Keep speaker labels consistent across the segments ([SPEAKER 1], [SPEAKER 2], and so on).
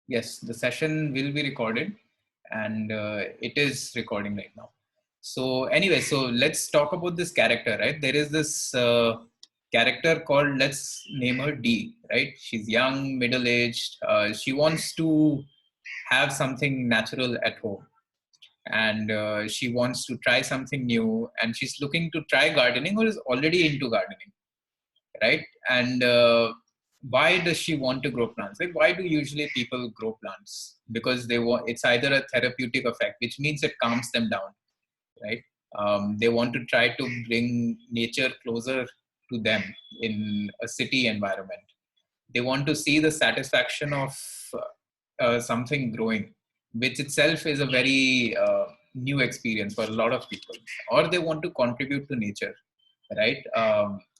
[SPEAKER 1] Yes, the session will be recorded and it is recording right now. So anyway, so let's talk about this character, right? There is this character called, let's name her D, right? She's young, middle-aged. She wants to have something natural at home, and she wants to try something new, and she's looking to try gardening or is already into gardening, right? And why does she want to grow plants? Like, why do usually people grow plants? Because they want, it's either a therapeutic effect, which means it calms them down, right? They want to try to bring nature closer to them in a city environment. They want to see the satisfaction of something growing, which itself is a very new experience for a lot of people. Or they want to contribute to nature, right?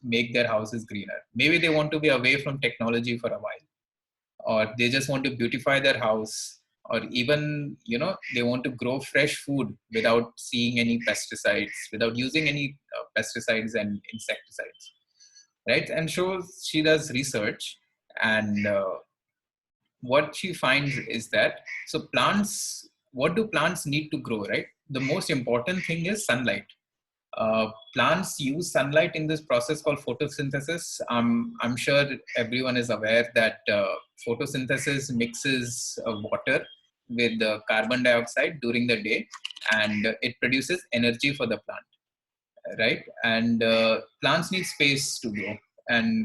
[SPEAKER 1] Make their houses greener. Maybe they want to be away from technology for a while, or they just want to beautify their house, or even, you know, they want to grow fresh food without seeing any pesticides, without using any pesticides and insecticides, right? And so she does research, and what she finds is that, so plants, what do plants need to grow, right? The most important thing is sunlight. Plants use sunlight in this process called photosynthesis. I'm sure everyone is aware that photosynthesis mixes water with carbon dioxide during the day, and it produces energy for the plant, right? And plants need space to grow. And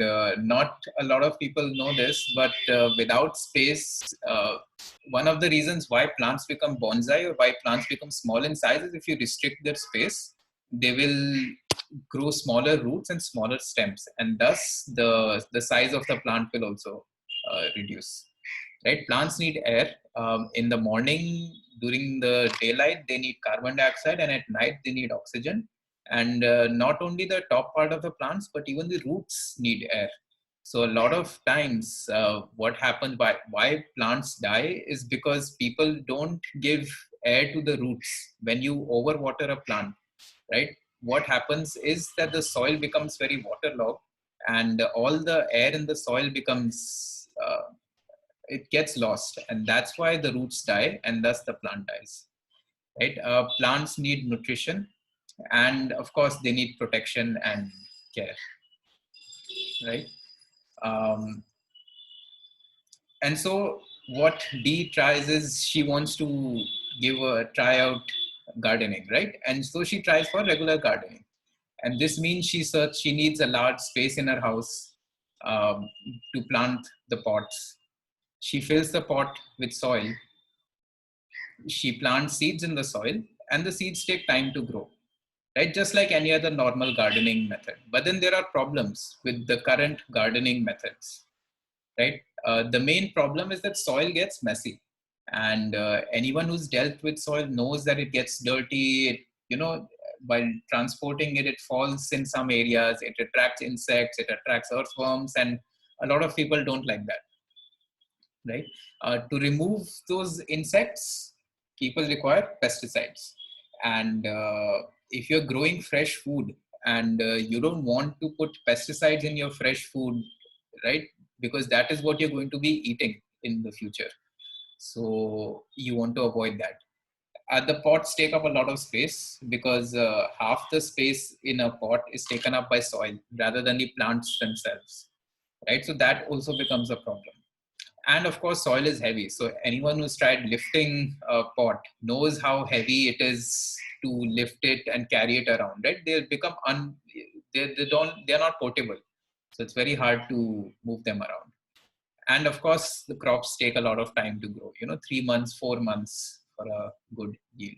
[SPEAKER 1] not a lot of people know this, but without space, one of the reasons why plants become bonsai or why plants become small in size is if you restrict their space, they will grow smaller roots and smaller stems, and thus the size of the plant will also reduce. Right? Plants need air. In the morning, during the daylight, they need carbon dioxide, and at night they need oxygen. And not only the top part of the plants, but even the roots need air. So a lot of times, what happens, why plants die is because people don't give air to the roots. When you overwater a plant, right, what happens is that the soil becomes very waterlogged, and all the air in the soil becomes it gets lost, and that's why the roots die, and thus the plant dies, right? Plants need nutrition, and of course they need protection and care, right? um, and so what Dee tries is, she wants to give a try out gardening, right? And so she tries for regular gardening, and this means she needs a large space in her house to plant the pots. She fills the pot with soil, she plants seeds in the soil, and the seeds take time to grow, right? Just like any other normal gardening method. But then there are problems with the current gardening methods, right? The main problem is that soil gets messy, and anyone who's dealt with soil knows that it gets dirty. You know, while transporting it, it falls in some areas, it attracts insects, it attracts earthworms, and a lot of people don't like that, right? To remove those insects, people require pesticides. And if you're growing fresh food, and you don't want to put pesticides in your fresh food, right? Because that is what you're going to be eating in the future. So you want to avoid that. The pots take up a lot of space because half the space in a pot is taken up by soil rather than the plants themselves, right? So that also becomes a problem. And of course, soil is heavy. So anyone who's tried lifting a pot knows how heavy it is to lift it and carry it around, right? They become they're not portable. So it's very hard to move them around. And of course, the crops take a lot of time to grow, 3 months, 4 months for a good yield.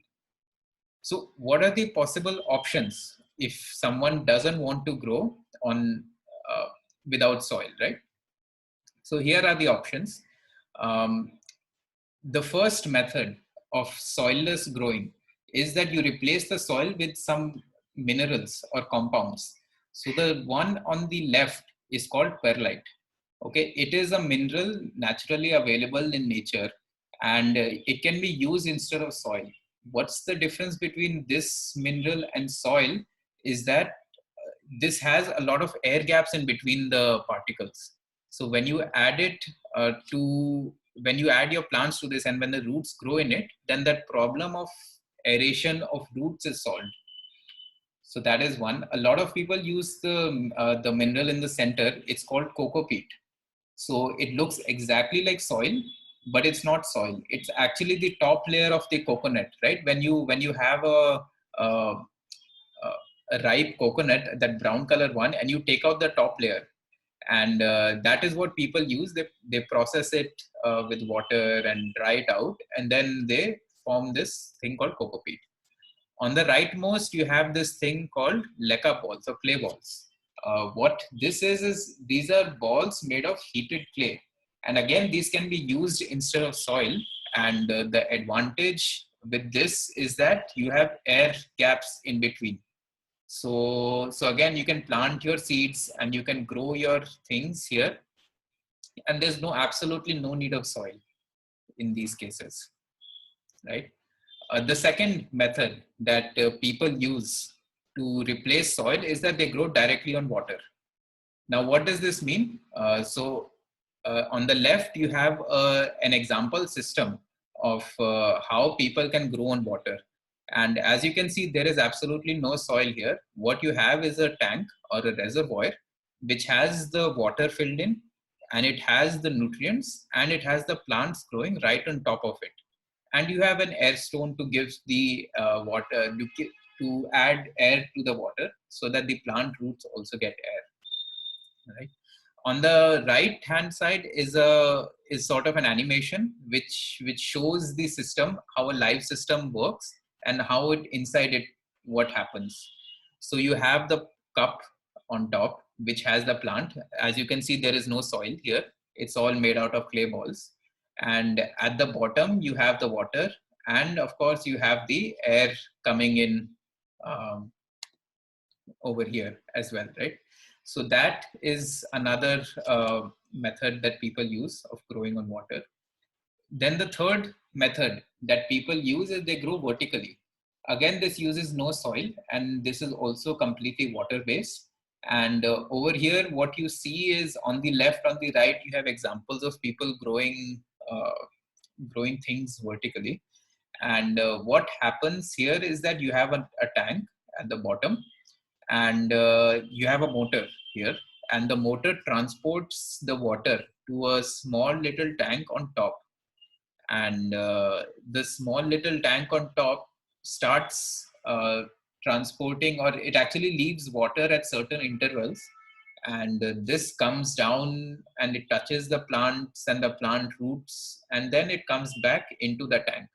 [SPEAKER 1] So what are the possible options if someone doesn't want to grow on without soil, right? So here are the options. Um, the first method of soilless growing is that you replace the soil with some minerals or compounds. So the one on the left is called perlite. Okay, it is a mineral naturally available in nature, and it can be used instead of soil. What's the difference between this mineral and soil is that this has a lot of air gaps in between the particles. So when you add it to when you add your plants to this and when the roots grow in it, then that problem of aeration of roots is solved. So that is one. A lot of people use the mineral in the center. It's called coco peat. So it looks exactly like soil, but it's not soil. It's actually the top layer of the coconut, right? When you have a, a ripe coconut, that brown color one, and you take out the top layer, and that is what people use. They process it with water and dry it out, and then they form this thing called coco peat. On the rightmost, you have this thing called leca balls or clay balls. What this is these are balls made of heated clay. And again, these can be used instead of soil. And the advantage with this is that you have air gaps in between. So again, you can plant your seeds and you can grow your things here. And there's absolutely no need of soil in these cases, right? The second method that people use to replace soil is that they grow directly on water. Now, what does this mean? On the left, you have an example system of how people can grow on water. And as you can see, there is absolutely no soil here. What you have is a tank or a reservoir, which has the water filled in, and it has the nutrients, and it has the plants growing right on top of it. And you have an air stone to give the water, to add air to the water so that the plant roots also get air, right? On the right hand side is sort of an animation which shows the system, how a live system works and how it inside it what happens. So you have the cup on top which has the plant. As you can see, there is no soil here. It's all made out of clay balls. And at the bottom you have the water, and of course you have the air coming in over here as well, right? So that is another method that people use of growing on water. Then the third method that people use is they grow vertically. Again, this uses no soil, and this is also completely water based. And over here, what you see is on the left, on the right, you have examples of people growing things vertically. And what happens here is that you have a tank at the bottom, and you have a motor here, and the motor transports the water to a small little tank on top. And the small little tank on top starts transporting, or it actually leaves water at certain intervals, and this comes down and it touches the plants and the plant roots, and then it comes back into the tank.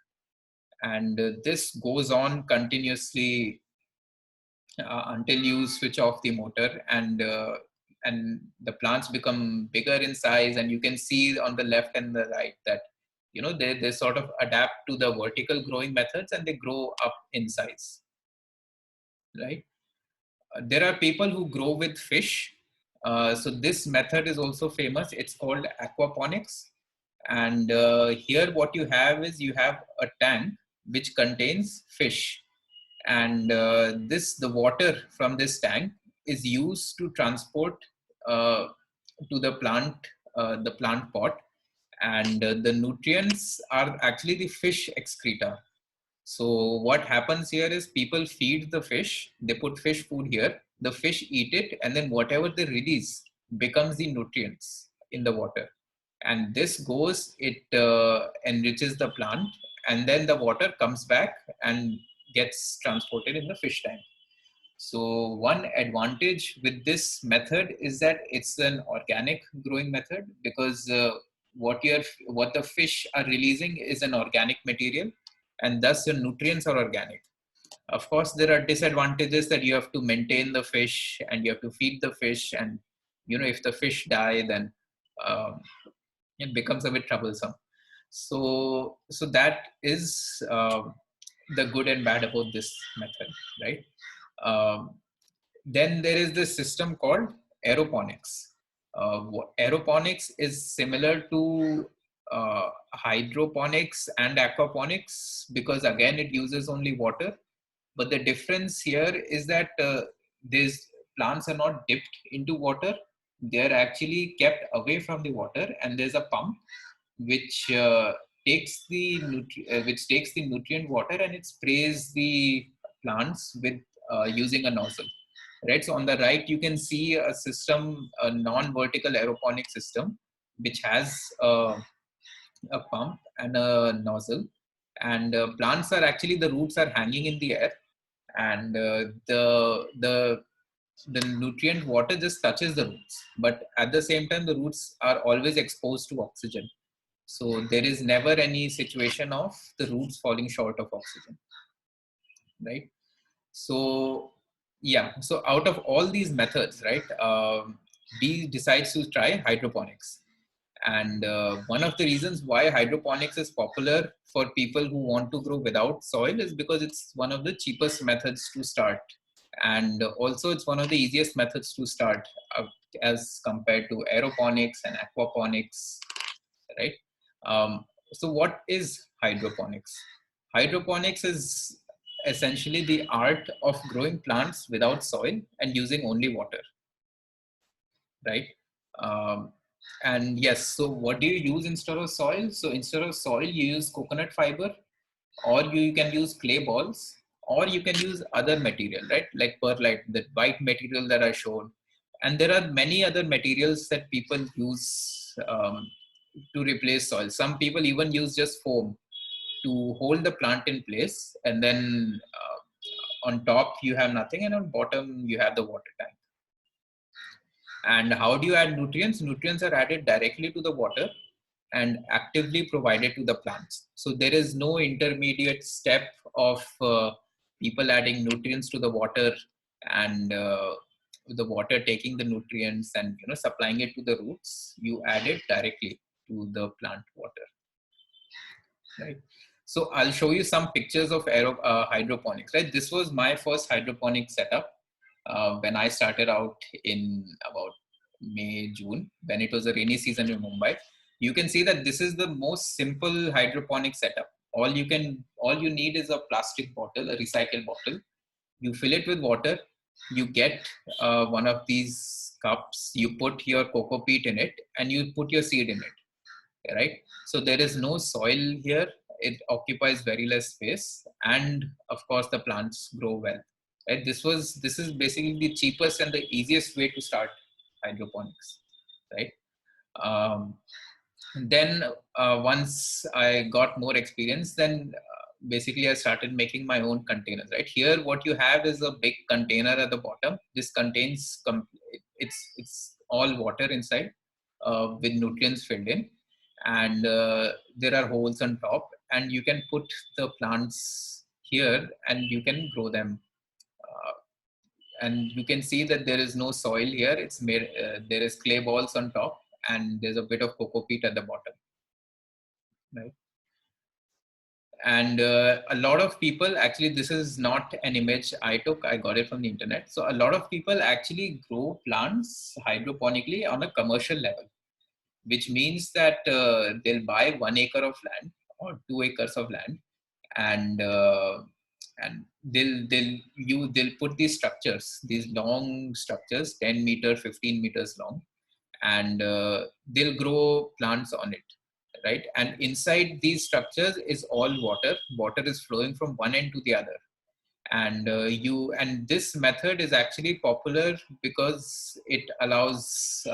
[SPEAKER 1] And this goes on continuously until you switch off the motor, and the plants become bigger in size. And you can see on the left and the right that they sort of adapt to the vertical growing methods, and they grow up in size, right? There are people who grow with fish. So this method is also famous. It's called aquaponics. And here what you have is you have a tank which contains fish, and the water from this tank is used to transport to the plant pot, and the nutrients are actually the fish excreta. So what happens here is people feed the fish, they put fish food here, the fish eat it, and then whatever they release becomes the nutrients in the water. And this goes, it enriches the plant, and then the water comes back and gets transported in the fish tank. So one advantage with this method is that it's an organic growing method, because what the fish are releasing is an organic material, and thus the nutrients are organic. Of course, there are disadvantages, that you have to maintain the fish and you have to feed the fish, and if the fish die, then it becomes a bit troublesome. So that is the good and bad about this method, right? Then there is this system called aeroponics. Aeroponics is similar to hydroponics and aquaponics, because again it uses only water. But the difference here is that these plants are not dipped into water. They are actually kept away from the water, and there's a pump which takes the nutrient water and it sprays the plants with using a nozzle. Right. So on the right, you can see a system, a non-vertical aeroponic system, which has a pump and a nozzle, and plants are actually, the roots are hanging in the air, and the nutrient water just touches the roots, but at the same time the roots are always exposed to oxygen, so there is never any situation of the roots falling short of oxygen, right? So yeah, so out of all these methods, right, D decides to try hydroponics. And one of the reasons why hydroponics is popular for people who want to grow without soil is because it's one of the cheapest methods to start. And also it's one of the easiest methods to start, as compared to aeroponics and aquaponics, right? So what is hydroponics? Hydroponics is essentially the art of growing plants without soil and using only water, right? Um, and yes, so what do you use instead of soil? So instead of soil, you use coconut fiber, or you can use clay balls, or you can use other material, right? Like perlite, the white material that I showed. And there are many other materials that people use to replace soil. Some people even use just foam to hold the plant in place, and then on top you have nothing, and on bottom you have the water tank. And how do you add nutrients? Nutrients are added directly to the water and actively provided to the plants. So there is no intermediate step of people adding nutrients to the water, and the water taking the nutrients and supplying it to the roots. You add it directly to the plant water, right? So I'll show you some pictures of hydroponics, right? This was my first hydroponic setup when I started out in about May, June, when it was a rainy season in Mumbai. You can see that this is the most simple hydroponic setup. All you need is a plastic bottle, a recycled bottle. You fill it with water. You get one of these cups. You put your coco peat in it, and you put your seed in it, right? So there is no soil here. It occupies very less space, and of course the plants grow well. Right? This is basically the cheapest and the easiest way to start hydroponics, right? Um, then once I got more experience, then basically I started making my own containers, right? Here what you have is a big container at the bottom. This contains it's all water inside, with nutrients filled in, and there are holes on top, and you can put the plants here and you can grow them. And you can see that there is no soil here. It's made, there is clay balls on top, and there's a bit of coco peat at the bottom, right? And a lot of people, actually this is not an image I took, I got it from the internet. So a lot of people actually grow plants hydroponically on a commercial level, which means that they'll buy 1 acre of land or 2 acres of land, and they'll put these structures, these long structures, 10 meter, 15 meters long, and they'll grow plants on it, right? And inside these structures is all water. Water is flowing from one end to the other, and this method is actually popular because it allows,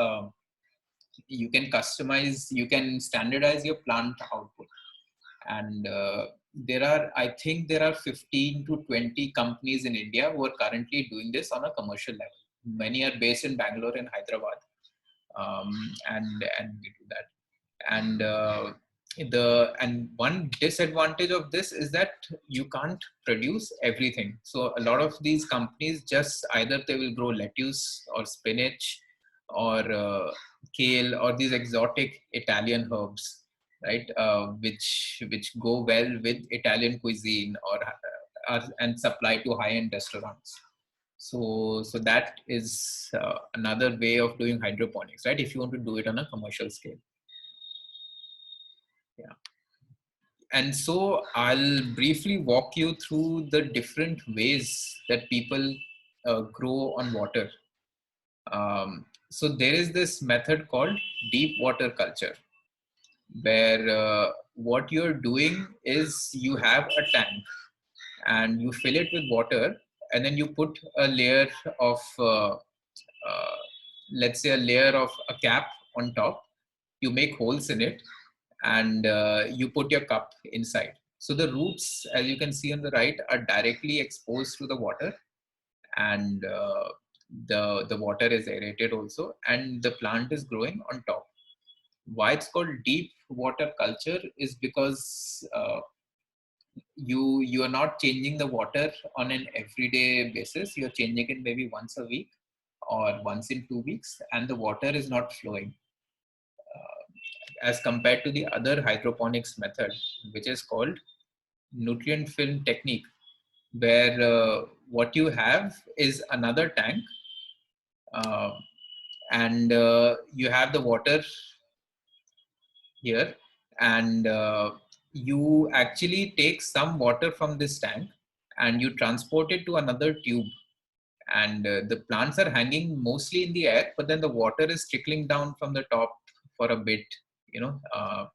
[SPEAKER 1] you can customize, you can standardize your plant output. And I think there are 15 to 20 companies in India who are currently doing this on a commercial level. Many are based in Bangalore and Hyderabad, and we do that. And one disadvantage of this is that you can't produce everything. So a lot of these companies, just either they will grow lettuce or spinach or kale or these exotic Italian herbs, right? Which go well with Italian cuisine, or and supply to high-end restaurants. So that is another way of doing hydroponics, right? If you want to do it on a commercial scale. Yeah. And so I'll briefly walk you through the different ways that people grow on water. So there is this method called deep water culture. where what you're doing is you have a tank and you fill it with water, and then you put a layer of let's say a layer of a cap on top. You make holes in it, and you put your cup inside. So the roots, as you can see on the right, are directly exposed to the water, and the water is aerated also, and the plant is growing on top. Why it's called deep water culture is because you are not changing the water on an everyday basis. You're changing it maybe once a week or once in 2 weeks, and the water is not flowing, as compared to the other hydroponics method, which is called nutrient film technique, where what you have is another tank, uh, and you have the water here, and you actually take some water from this tank and you transport it to another tube, and the plants are hanging mostly in the air, but then the water is trickling down from the top for a bit,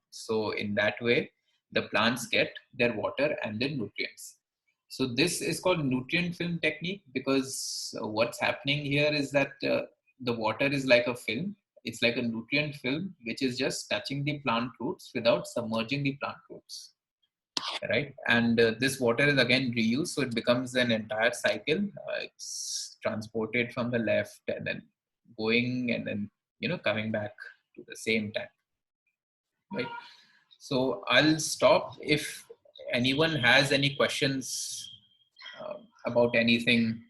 [SPEAKER 1] so in that way the plants get their water and their nutrients. So this is called nutrient film technique, because what's happening here is that the water is like a film. It's like a nutrient film which is just touching the plant roots without submerging the plant roots, right? And this water is again reused, so it becomes an entire cycle. It's transported from the left and then going, and then coming back to the same tank, right? So I'll stop. If anyone has any questions about anything,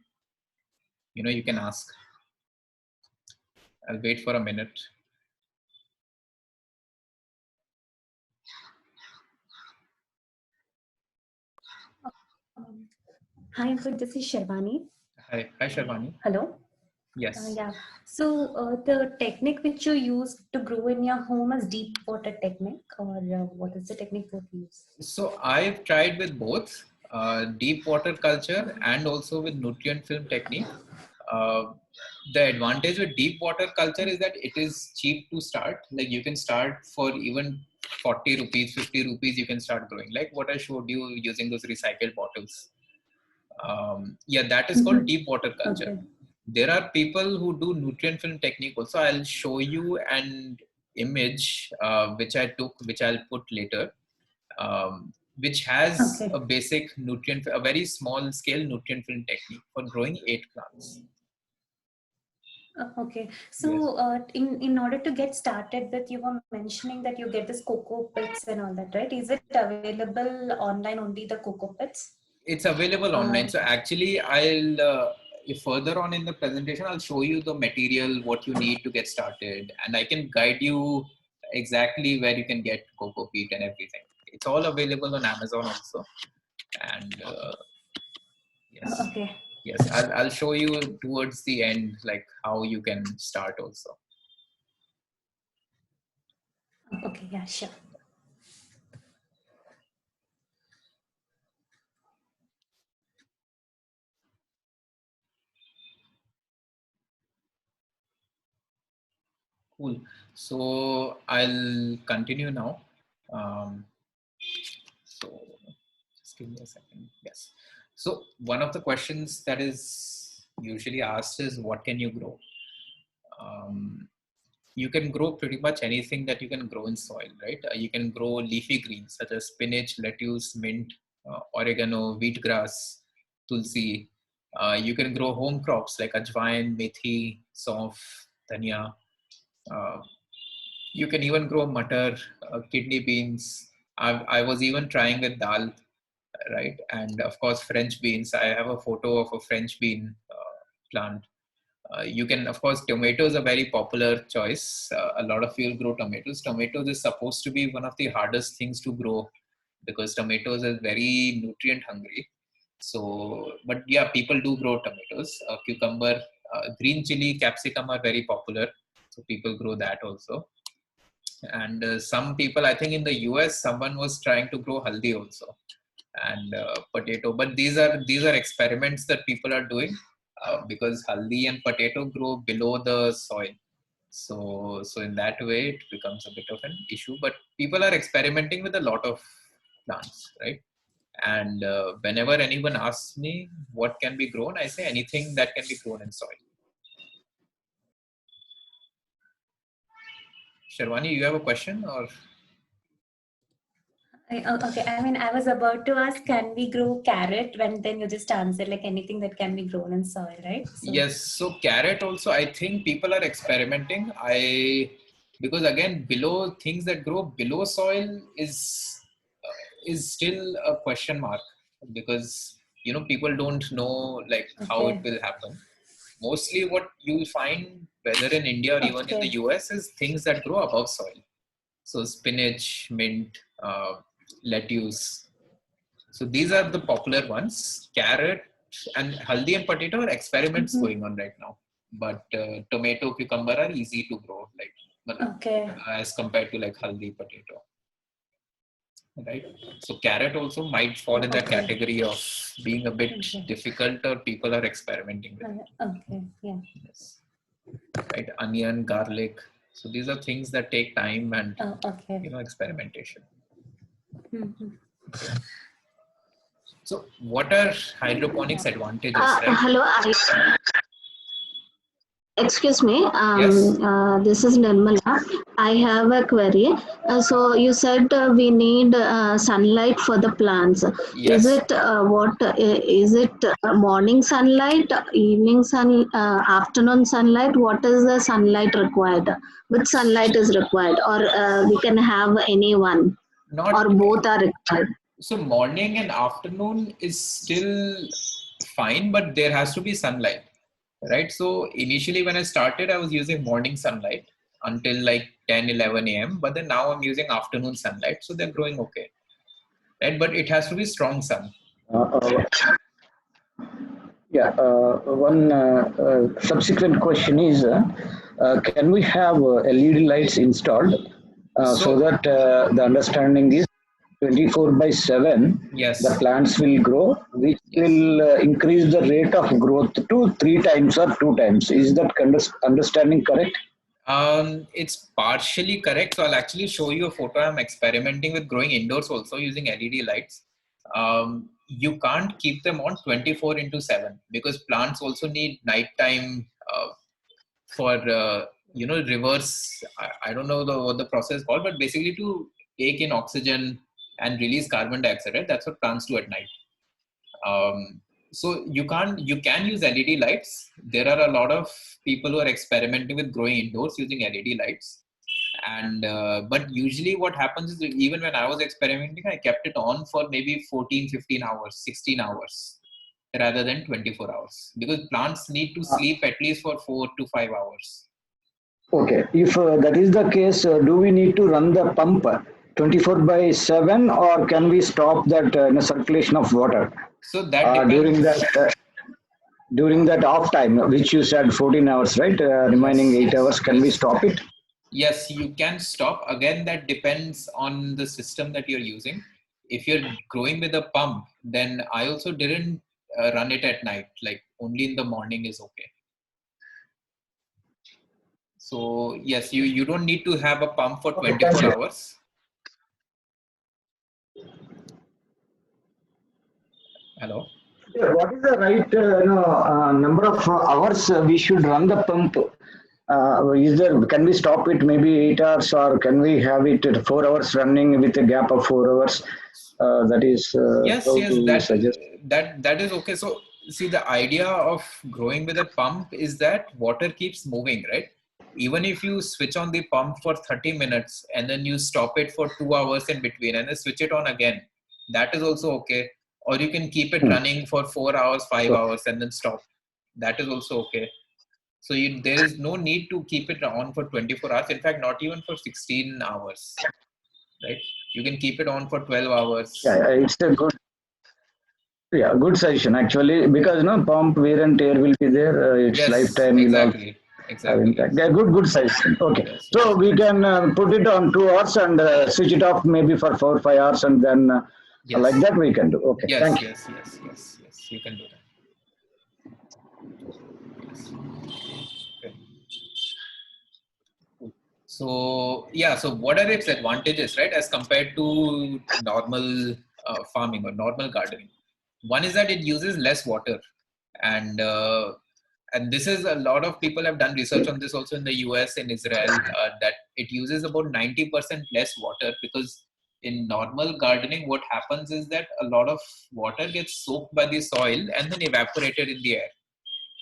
[SPEAKER 1] you can ask. I'll wait for a minute.
[SPEAKER 2] Hi, Uncle. This is Sharvani.
[SPEAKER 1] Hi, Sharvani.
[SPEAKER 2] Hello.
[SPEAKER 1] Yes.
[SPEAKER 2] Yeah. So the technique which you use to grow in your home is deep water technique, or what is the technique that you use?
[SPEAKER 1] So I've tried with both deep water culture and also with nutrient film technique. Uh, the advantage with deep water culture is that it is cheap to start. Like you can start for even 40 rupees, 50 rupees, you can start growing. Like what I showed you using those recycled bottles. Yeah, that is called deep water culture.
[SPEAKER 2] Okay.
[SPEAKER 1] There are people who do nutrient film technique also. I'll show you an image which I took, which I'll put later, which has
[SPEAKER 2] Okay.
[SPEAKER 1] a basic nutrient, a very small scale nutrient film technique for growing 8 plants.
[SPEAKER 2] Okay.
[SPEAKER 1] Yes.
[SPEAKER 2] So in order to get started with, you were mentioning that you get this cocoa pits and all that, right? Is it available online only, the cocoa pits?
[SPEAKER 1] It's available online. So actually, I'll if further on in the presentation, I'll show you the material, what you need to get started, and I can guide you exactly where you can get cocoa peat and everything. It's all available on Amazon also, and yes,
[SPEAKER 2] Okay.
[SPEAKER 1] yes, I'll show you towards the end like how you can start also.
[SPEAKER 2] Okay. Yeah. Sure.
[SPEAKER 1] Cool. So I'll continue now. So just give me a second. Yes. So one of the questions that is usually asked is, what can you grow? You can grow pretty much anything that you can grow in soil, right? You can grow leafy greens such as spinach, lettuce, mint, oregano, wheatgrass, tulsi. You can grow home crops like ajwain, methi, saunf, dhania. Uh, you can even grow matar, kidney beans. I was even trying with dal, right? And of course, French beans. I have a photo of a French bean plant. You can, of course, tomatoes are very popular choice. A lot of you will grow tomatoes. Tomatoes is supposed to be one of the hardest things to grow because tomatoes is very nutrient hungry. So, but yeah, people do grow tomatoes. Cucumber, green chili, capsicum are very popular. So people grow that also. And some people, I think in the US, someone was trying to grow haldi also, and potato. But these are experiments that people are doing because haldi and potato grow below the soil. So in that way, it becomes a bit of an issue. But people are experimenting with a lot of plants, right? And whenever anyone asks me what can be grown, I say anything that can be grown in soil. Sharwani, you have a question or?
[SPEAKER 2] Okay, I mean, I was about to ask, can we grow carrot? When then you just answered like anything that can be grown in soil, right? So,
[SPEAKER 1] yes. So carrot also, I think people are experimenting. Because again, below things that grow below soil is still a question mark, because people don't know like how it
[SPEAKER 2] okay,
[SPEAKER 1] will happen. Mostly what you'll find, whether in India or even in the
[SPEAKER 2] okay,
[SPEAKER 1] US, is things that grow above soil. So spinach, mint, lettuce. So these are the popular ones. Carrot and haldi and potato are experiments
[SPEAKER 2] mm-hmm.
[SPEAKER 1] going on right now. But tomato, cucumber are easy to grow, like
[SPEAKER 2] Okay,
[SPEAKER 1] as compared to like haldi potato, right? So carrot also might fall in that
[SPEAKER 2] okay,
[SPEAKER 1] category of being a bit
[SPEAKER 2] okay,
[SPEAKER 1] difficult, or people are experimenting with it.
[SPEAKER 2] okay, yeah.
[SPEAKER 1] Yes. Right? Onion, garlic. So these are things that take time and
[SPEAKER 2] Oh, okay.
[SPEAKER 1] experimentation.
[SPEAKER 2] Mm-hmm.
[SPEAKER 1] So what are hydroponics advantages, right?
[SPEAKER 3] Hello, excuse me.
[SPEAKER 1] Yes.
[SPEAKER 3] This is Nirmala. I have a query. So you said we need sunlight for the plants. Is
[SPEAKER 1] Yes.
[SPEAKER 3] it is it morning sunlight, evening afternoon sunlight? What is the sunlight required? Which sunlight is required, or we can have any one, or
[SPEAKER 1] Not
[SPEAKER 3] both are required?
[SPEAKER 1] so morning and afternoon is still fine, but there has to be sunlight, right? So initially when I started, I was using morning sunlight until like 10, 11 a.m. But then now I'm using afternoon sunlight. So they're growing okay, right? But it has to be strong sun.
[SPEAKER 4] Uh, uh, yeah, one subsequent question is, can we have LED lights installed so
[SPEAKER 1] So
[SPEAKER 4] that the understanding is 24 by 7, the
[SPEAKER 1] yes,
[SPEAKER 4] plants will grow, which
[SPEAKER 1] yes.
[SPEAKER 4] will increase the rate of growth to 3 times or 2 times. Is that understanding correct?
[SPEAKER 1] It's partially correct. So I'll actually show you a photo. I'm experimenting with growing indoors also using LED lights. You can't keep them on 24 into 7, because plants also need nighttime for reverse. I don't know what the process is called, but basically to take in oxygen and release carbon dioxide. Right? That's what plants do at night. So you can use LED lights. There are a lot of people who are experimenting with growing indoors using LED lights. And but usually what happens is, even when I was experimenting, I kept it on for maybe 14, 15 hours, 16 hours rather than 24 hours, because plants need to sleep at least for 4 to 5 hours.
[SPEAKER 4] Okay, if that is the case, do we need to run the pump 24 by 7, or can we stop that circulation of water
[SPEAKER 1] So that
[SPEAKER 4] during
[SPEAKER 1] depends.
[SPEAKER 4] that off time, which you said 14 hours, right? Remaining
[SPEAKER 1] Yes,
[SPEAKER 4] 8 hours, can we
[SPEAKER 1] yes.
[SPEAKER 4] stop it?
[SPEAKER 1] Yes, you can stop. Again, that depends on the system that you're using. If you're growing with a pump, then I also didn't run it at night. Like only in the morning is okay. So yes, you don't need to have a pump for
[SPEAKER 4] Okay, thank
[SPEAKER 1] 24
[SPEAKER 4] you.
[SPEAKER 1] hours. Hello.
[SPEAKER 4] Yeah, what is the right number of hours we should run the pump? Is there, can we stop it maybe 8 hours, or can we have it at 4 hours running with a gap of 4 hours? That is
[SPEAKER 1] Yes,
[SPEAKER 4] how
[SPEAKER 1] yes,
[SPEAKER 4] to suggest.
[SPEAKER 1] that is okay. So see, the idea of growing with a pump is that water keeps moving, right? Even if you switch on the pump for 30 minutes and then you stop it for 2 hours in between and then switch it on again, that is also okay. Or you can keep it
[SPEAKER 4] Hmm.
[SPEAKER 1] running for 4 hours, five
[SPEAKER 4] Okay.
[SPEAKER 1] hours, and then stop. That is also okay. So there is no need to keep it on for 24 hours. In fact, not even for 16 hours, right? You can keep it on for 12
[SPEAKER 4] Yeah,
[SPEAKER 1] hours.
[SPEAKER 4] it's a good, yeah, good suggestion actually, because no pump wear and tear will be there. Its
[SPEAKER 1] Yes,
[SPEAKER 4] lifetime will also
[SPEAKER 1] exactly,
[SPEAKER 4] have
[SPEAKER 1] exactly.
[SPEAKER 4] impact. Yeah, good suggestion. Okay,
[SPEAKER 1] Yes,
[SPEAKER 4] so
[SPEAKER 1] yes,
[SPEAKER 4] we can put it on 2 hours and switch it off maybe for 4 5 hours, and then like
[SPEAKER 1] yes,
[SPEAKER 4] that we can do. Okay,
[SPEAKER 1] yes,
[SPEAKER 4] thank you.
[SPEAKER 1] yes, yes, yes, yes. You can do that. Yes. Okay. So yeah, so what are its advantages, right, as compared to normal farming or normal gardening? One is that it uses less water, and this is a lot of people have done research on this also in the US and Israel, that it uses about 90% less water, because in normal gardening what happens is that a lot of water gets soaked by the soil and then evaporated in the air.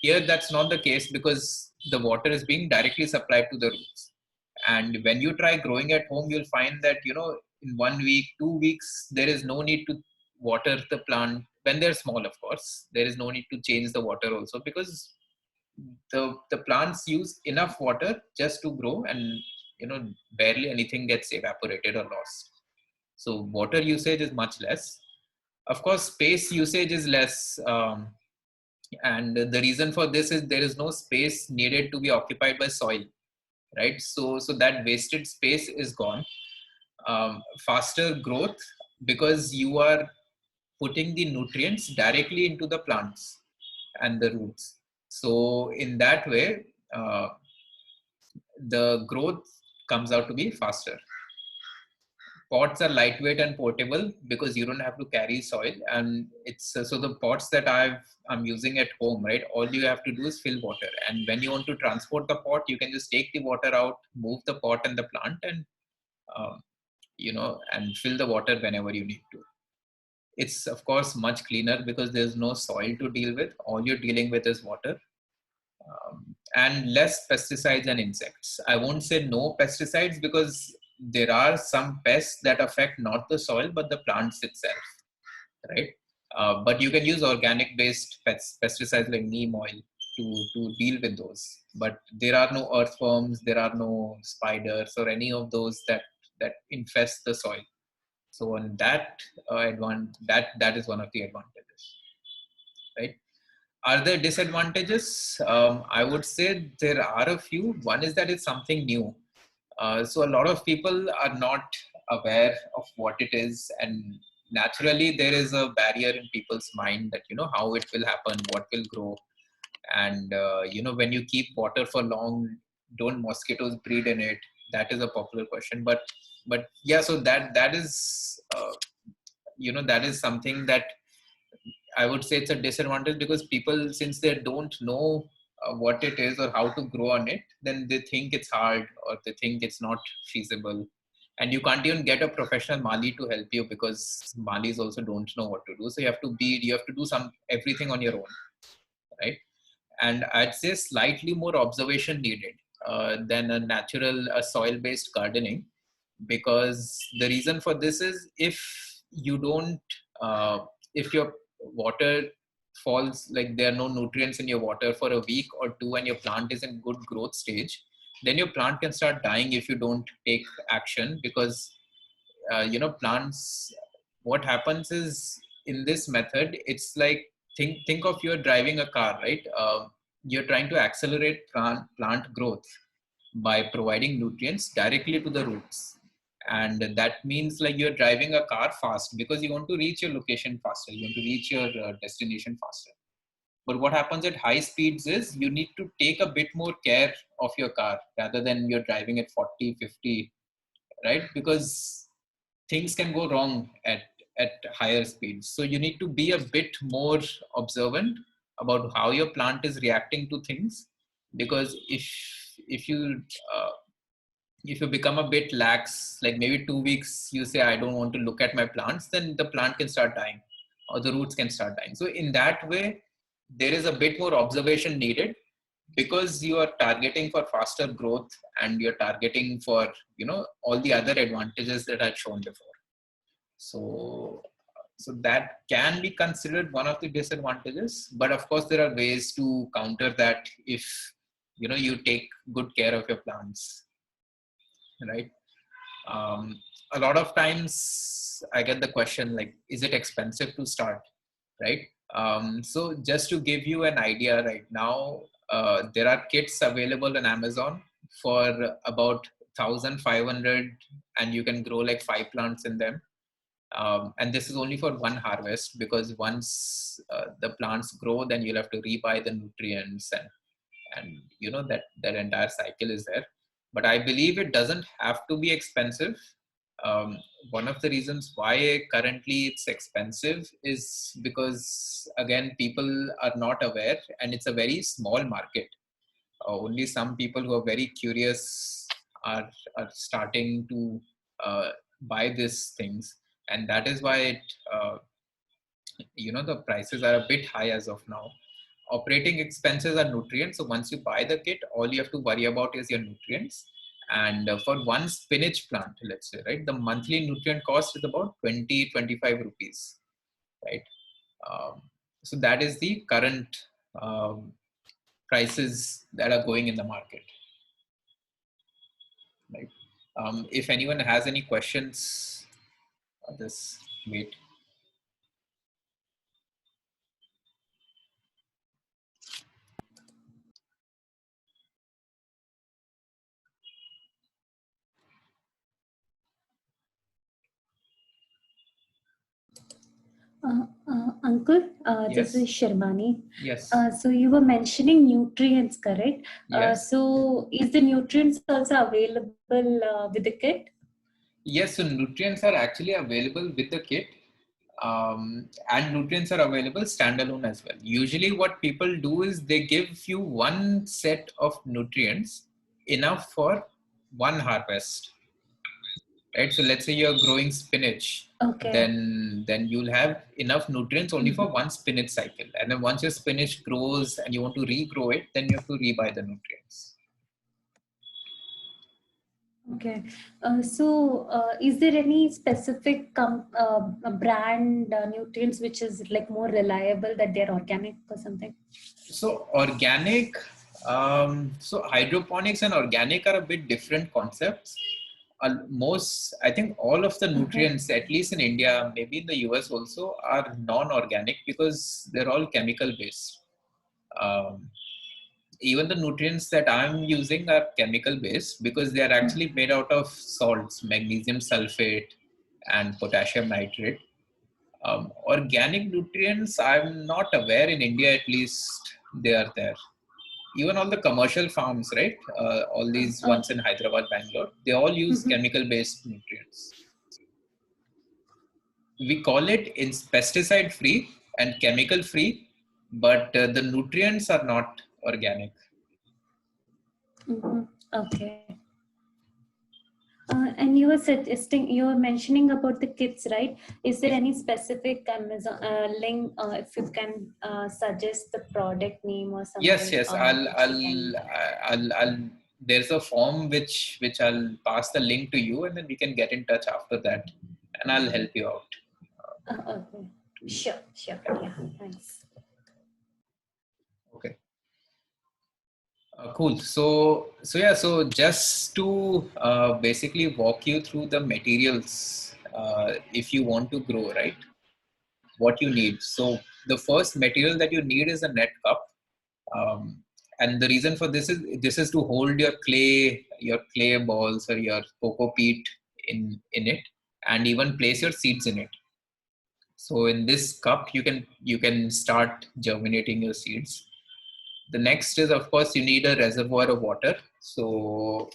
[SPEAKER 1] Here that's not the case, because the water is being directly supplied to the roots. And when you try growing at home, you'll find that, in 1 week, 2 weeks, there is no need to water the plant. When they're small, of course, there is no need to change the water also, because the plants use enough water just to grow, and barely anything gets evaporated or lost. So water usage is much less. Of course, space usage is less, and the reason for this is there is no space needed to be occupied by soil, right? So that wasted space is gone. Faster growth, because you are putting the nutrients directly into the plants and the roots. So in that way, the growth comes out to be faster. Pots are lightweight and portable, because you don't have to carry soil, and it's so the pots that I'm using at home, right, all you have to do is fill water, and when you want to transport the pot, you can just take the water out, move the pot and the plant, and um, and fill the water whenever you need to. It's of course much cleaner, because there's no soil to deal with. All you're dealing with is water, and less pesticides and insects. I won't say no pesticides, because there are some pests that affect not the soil but the plants itself, right? But you can use organic based pesticides like neem oil to deal with those. But there are no earthworms, there are no spiders or any of those that infest the soil. So on that that is one of the advantages, right? Are there disadvantages? I would say there are a few. One is that it's something new. So a lot of people are not aware of what it is, and naturally there is a barrier in people's mind that how it will happen, what will grow, and when you keep water for long, don't mosquitoes breed in it? That is a popular question. But yeah, so that is that is something that I would say it's a disadvantage, because people, since they don't know what it is or how to grow on it, then they think it's hard, or they think it's not feasible. And you can't even get a professional Mali to help you, because Malis also don't know what to do. So you have to do everything on your own, right? And I'd say slightly more observation needed than a natural soil-based gardening, because the reason for this is, if you don't if your water falls, like there are no nutrients in your water for a week or two, and your plant is in good growth stage, then your plant can start dying if you don't take action. Because plants, what happens is, in this method, it's like, think of you're driving a car, right? You're trying to accelerate plant growth by providing nutrients directly to the roots. And that means, like, you're driving a car fast because you want to reach your location faster, you want to reach your destination faster. But what happens at high speeds is, you need to take a bit more care of your car, rather than you're driving at 40, 50, right? Because things can go wrong at higher speeds. So you need to be a bit more observant about how your plant is reacting to things. Because if you uh, if you become a bit lax, like maybe 2 weeks, you say, I don't want to look at my plants, then the plant can start dying, or the roots can start dying. So in that way, there is a bit more observation needed, because you are targeting for faster growth, and you're targeting for all the other advantages that I've shown before. So that can be considered one of the disadvantages. But of course, there are ways to counter that, if you take good care of your plants, right? A lot of times I get the question, like, is it expensive to start, right? So just to give you an idea, right now, there are kits available on Amazon for about 1,500, and you can grow like 5 plants in them. And this is only for one harvest, because once the plants grow, then you'll have to rebuy the nutrients, and that entire cycle is there. but I believe it doesn't have to be expensive. One of the reasons why currently it's expensive is because, again, people are not aware, and it's a very small market. Only some people who are very curious are starting to buy these things, and that is why the prices are a bit high as of now. Operating expenses are nutrients. So once you buy the kit, all you have to worry about is your nutrients. And for one spinach plant, let's say, right, the monthly nutrient cost is about 20-25 rupees, right? Um, so that is the current um, prices that are going in the market, right? If anyone has any questions, this wait.
[SPEAKER 2] Uncle, this is
[SPEAKER 1] Yes.
[SPEAKER 2] Sharmani.
[SPEAKER 1] Yes.
[SPEAKER 2] So you were mentioning nutrients, correct?
[SPEAKER 1] Yes.
[SPEAKER 2] So is the nutrients also available with the kit?
[SPEAKER 1] Yes, so nutrients are actually available with the kit, and nutrients are available standalone as well. Usually, what people do is they give you one set of nutrients enough for one harvest, right? So let's say you're growing spinach,
[SPEAKER 2] Okay.
[SPEAKER 1] then you'll have enough nutrients only for one spinach cycle, and then once your spinach grows and you want to regrow it, then you have to rebuy the nutrients.
[SPEAKER 2] Okay. Is there any specific brand nutrients which is like more reliable, that they're organic or something?
[SPEAKER 1] So organic, so hydroponics and organic are a bit different concepts. I think all of the nutrients, at least in India, maybe in the US also, are non-organic because they're all chemical based. Um, Even the nutrients that I'm using are chemical based because they are actually made out of salts, magnesium sulfate and potassium nitrate. Organic nutrients, I'm not aware in India, at least they are there. Even all the commercial farms, right? All these ones in Hyderabad, Bangalore, they all use chemical based nutrients. We call it in pesticide free and chemical free, but the nutrients are not organic.
[SPEAKER 2] Okay. And you were mentioning about the kits, right? Is there any specific Amazon link, if you can suggest the product name or something?
[SPEAKER 1] Yes. I'll. There's a form which I'll pass the link to you, and then we can get in touch after that, and I'll help you out.
[SPEAKER 2] Okay. Sure. Yeah. Thanks.
[SPEAKER 1] Okay. Cool. So just to basically walk you through the materials, if you want to grow, right? What you need. So the first material that you need is a net cup, and the reason for this is to hold your clay balls or your coco peat in it, and even place your seeds in it. So in this cup, you can start germinating your seeds. The next is, of course, you need a reservoir of water. So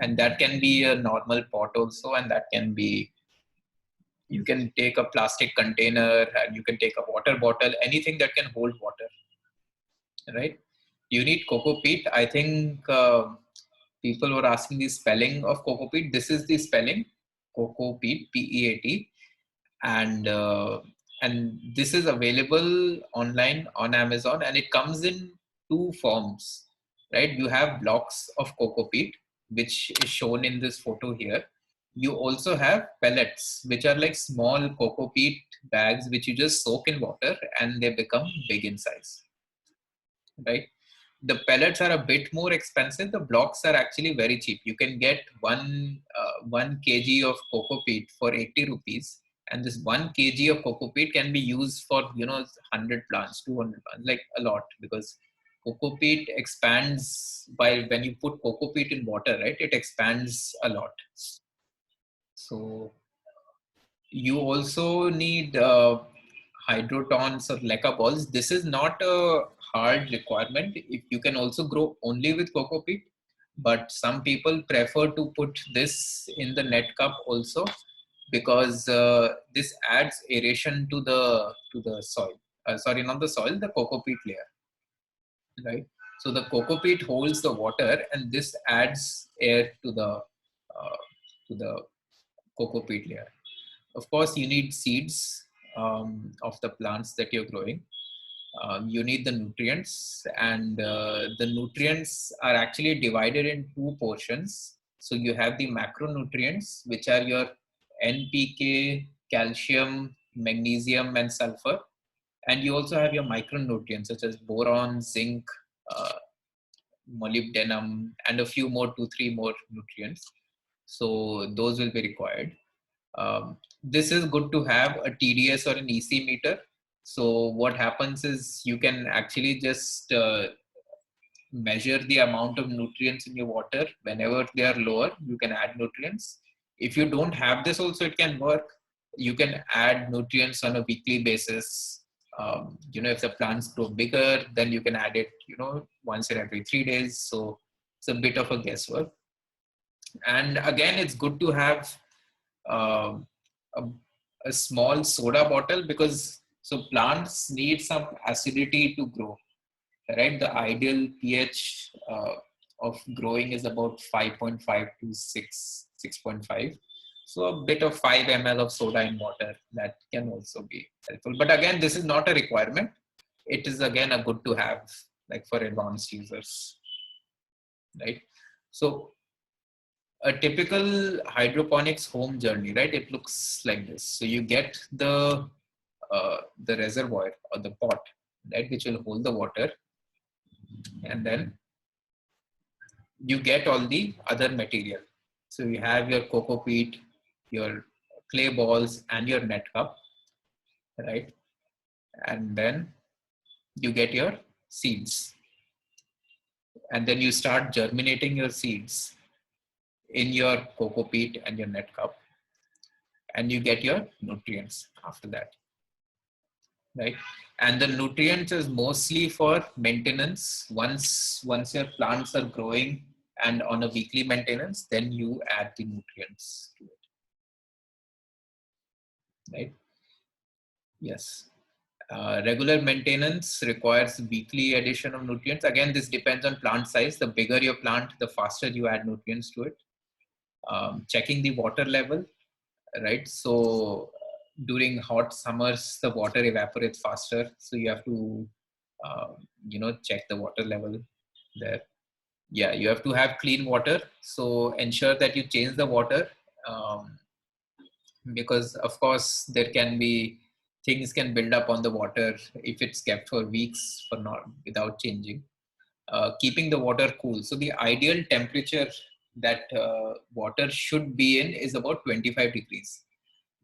[SPEAKER 1] and that can be a normal pot also, and that can be, you can take a plastic container, and you can take a water bottle, anything that can hold water, right? You need coco peat. I think people were asking the spelling of coco peat. This is the spelling: coco peat, PEAT, and this is available online on Amazon, and it comes in two forms, right? You have blocks of coco peat, which is shown in this photo here. You also have pellets, which are like small coco peat bags, which you just soak in water and they become big in size, right? The pellets are a bit more expensive. The blocks are actually very cheap. You can get 1 kg of coco peat for 80 rupees, and this 1 kg of coco peat can be used for 100 plants, 200 plants, like a lot, because coco peat expands by when you put coco peat in water, right? It expands a lot. So you also need hydrotons or leca balls. This is not a hard requirement. If you can also grow only with coco peat, but some people prefer to put this in the net cup also, because this adds aeration to the soil. Sorry, not the soil, the coco peat layer, right? So the coco peat holds the water, and this adds air to the coco peat layer. Of course, you need seeds of the plants that you're growing. You need the nutrients, and the nutrients are actually divided in two portions. So you have the macronutrients, which are your NPK, calcium, magnesium, and sulfur. And you also have your micronutrients such as boron, zinc, uh, molybdenum, and a few more, 2, 3 more nutrients. So those will be required. This is good to have a TDS or an EC meter. So what happens is you can actually just measure the amount of nutrients in your water. Whenever they are lower, you can add nutrients. If you don't have this also, it can work. You can add nutrients on a weekly basis. If the plants grow bigger, then you can add it, once in every 3 days. So it's a bit of a guesswork. And again, it's good to have um, a, a small soda bottle, because so plants need some acidity to grow, right? The ideal pH of growing is about 5.5 to 6.5. So a bit of 5 ml of soda in water, that can also be helpful. But again, this is not a requirement. It is again a good to have, like for advanced users, right? So a typical hydroponics home journey, right? It looks like this. So you get the reservoir or the pot, right, which will hold the water, and then you get all the other material. So you have your coco peat, your clay balls, and your net cup, right? And then you get your seeds, and then you start germinating your seeds in your coco peat and your net cup, and you get your nutrients after that, right? And the nutrients is mostly for maintenance. Once your plants are growing and on a weekly maintenance, then you add the nutrients to it, right? Yes. Regular maintenance requires weekly addition of nutrients. Again, this depends on plant size. The bigger your plant, the faster you add nutrients to it. Checking the water level, right? So during hot summers, the water evaporates faster. So you have to, check the water level there. Yeah, you have to have clean water. So ensure that you change the water, because of course there can be things can build up on the water if it's kept for weeks for not without changing. Keeping the water cool. So the ideal temperature that water should be in is about 25 degrees.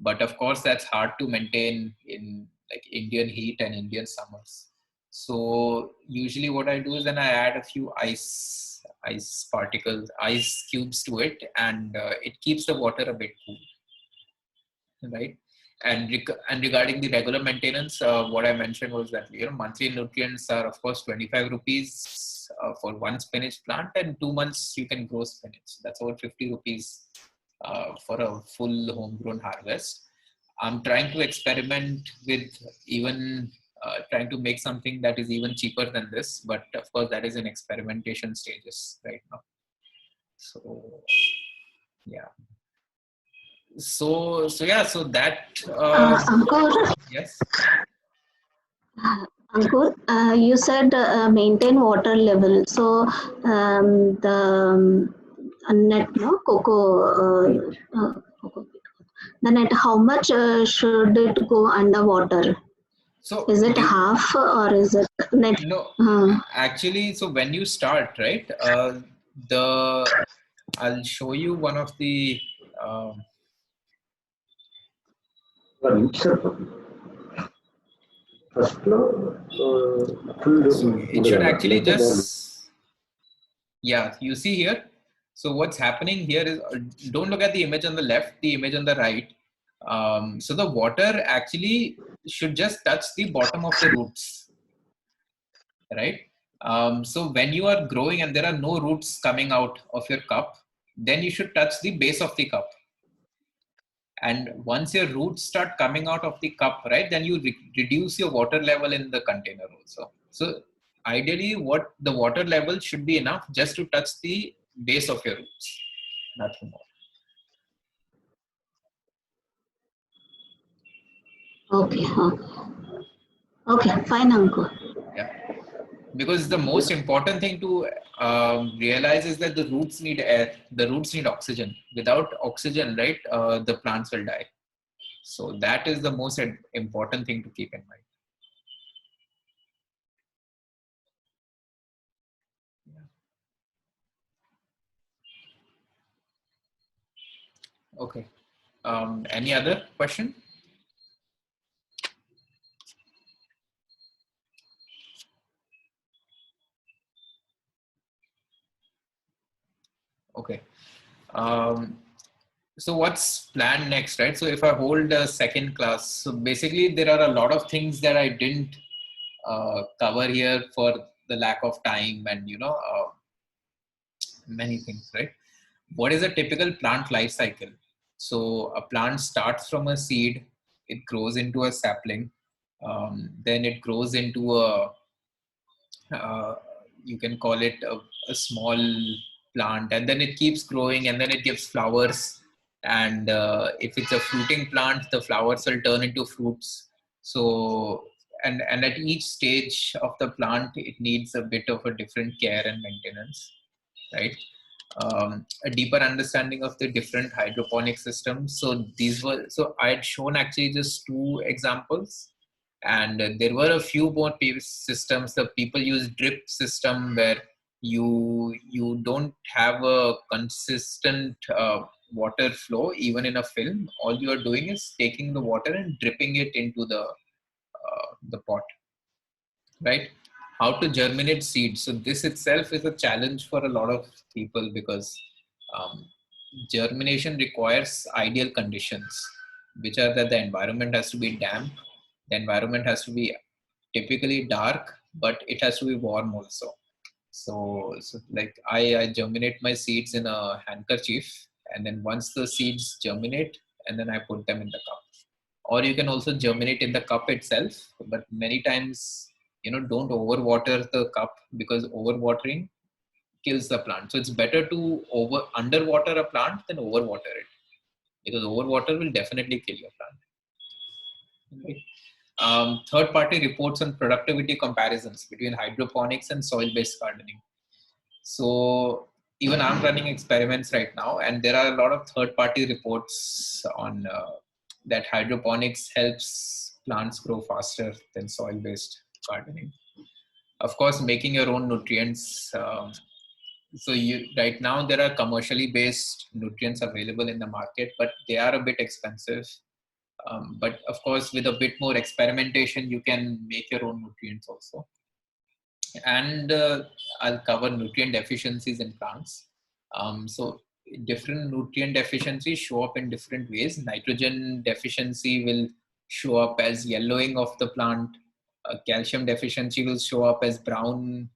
[SPEAKER 1] But of course, that's hard to maintain in like Indian heat and Indian summers. So usually what I do is then I add a few ice particles, ice cubes to it, and it keeps the water a bit cool, right? And regarding the regular maintenance, what I mentioned was that monthly nutrients are of course 25 rupees for one spinach plant, and 2 months you can grow spinach. That's over 50 rupees for a full homegrown harvest. I'm trying to experiment with even trying to make something that is even cheaper than this, but of course that is in experimentation stages right now. So yeah. So that
[SPEAKER 3] Ankur,
[SPEAKER 1] yes.
[SPEAKER 3] Ankur, you said maintain water level. So the net, no, cocoa, the net, how much should it go underwater?
[SPEAKER 1] So
[SPEAKER 3] Is it half or is it net?
[SPEAKER 1] no, actually, so when you start, right, I'll show you one of the
[SPEAKER 4] First floor,
[SPEAKER 1] so it should actually just, yeah, you see here. So what's happening here is, don't look at the image on the left, the image on the right. So the water actually should just touch the bottom of the roots, right? So when you are growing and there are no roots coming out of your cup, then you should touch the base of the cup. And once your roots start coming out of the cup, right, then you reduce your water level in the container also. So ideally, what the water level should be enough just to touch the base of your roots, nothing more.
[SPEAKER 3] Okay, okay. Okay, fine, Ankur.
[SPEAKER 1] Yeah, because the most important thing to realize is that the roots need air, the roots need oxygen. Without oxygen, right, the plants will die. So that is the most important thing to keep in mind. Okay. Any other question? Okay. So what's planned next, right? So if I hold a second class, so basically there are a lot of things that I didn't cover here for the lack of time and, many things, right? What is a typical plant life cycle? So a plant starts from a seed, it grows into a sapling, then it grows into a uh, you can call it a small plant, and then it keeps growing and then it gives flowers, and if it's a fruiting plant, the flowers will turn into fruits. So and at each stage of the plant it needs a bit of a different care and maintenance, right? A deeper understanding of the different hydroponic systems. So I had shown actually just two examples, and there were a few more systems. The people use drip system where you don't have a consistent water flow even in a film. All you are doing is taking the water and dripping it into the pot, right? How to germinate seeds. So this itself is a challenge for a lot of people because um, germination requires ideal conditions, which are that the environment has to be damp, the environment has to be typically dark, but it has to be warm also. So like I germinate my seeds in a handkerchief, and then once the seeds germinate, and then I put them in the cup. Or you can also germinate in the cup itself, but many times, don't overwater the cup because overwatering kills the plant. So it's better to underwater a plant than overwater it, because overwater will definitely kill your plant. Right? Third-party reports on productivity comparisons between hydroponics and soil-based gardening. So even I'm running experiments right now, and there are a lot of third-party reports on that hydroponics helps plants grow faster than soil-based gardening. Of course, making your own nutrients. So right now there are commercially based nutrients available in the market, but they are a bit expensive. But of course, with a bit more experimentation, you can make your own nutrients also. And I'll cover nutrient deficiencies in plants. So different nutrient deficiencies show up in different ways. Nitrogen deficiency will show up as yellowing of the plant. Calcium deficiency will show up as brown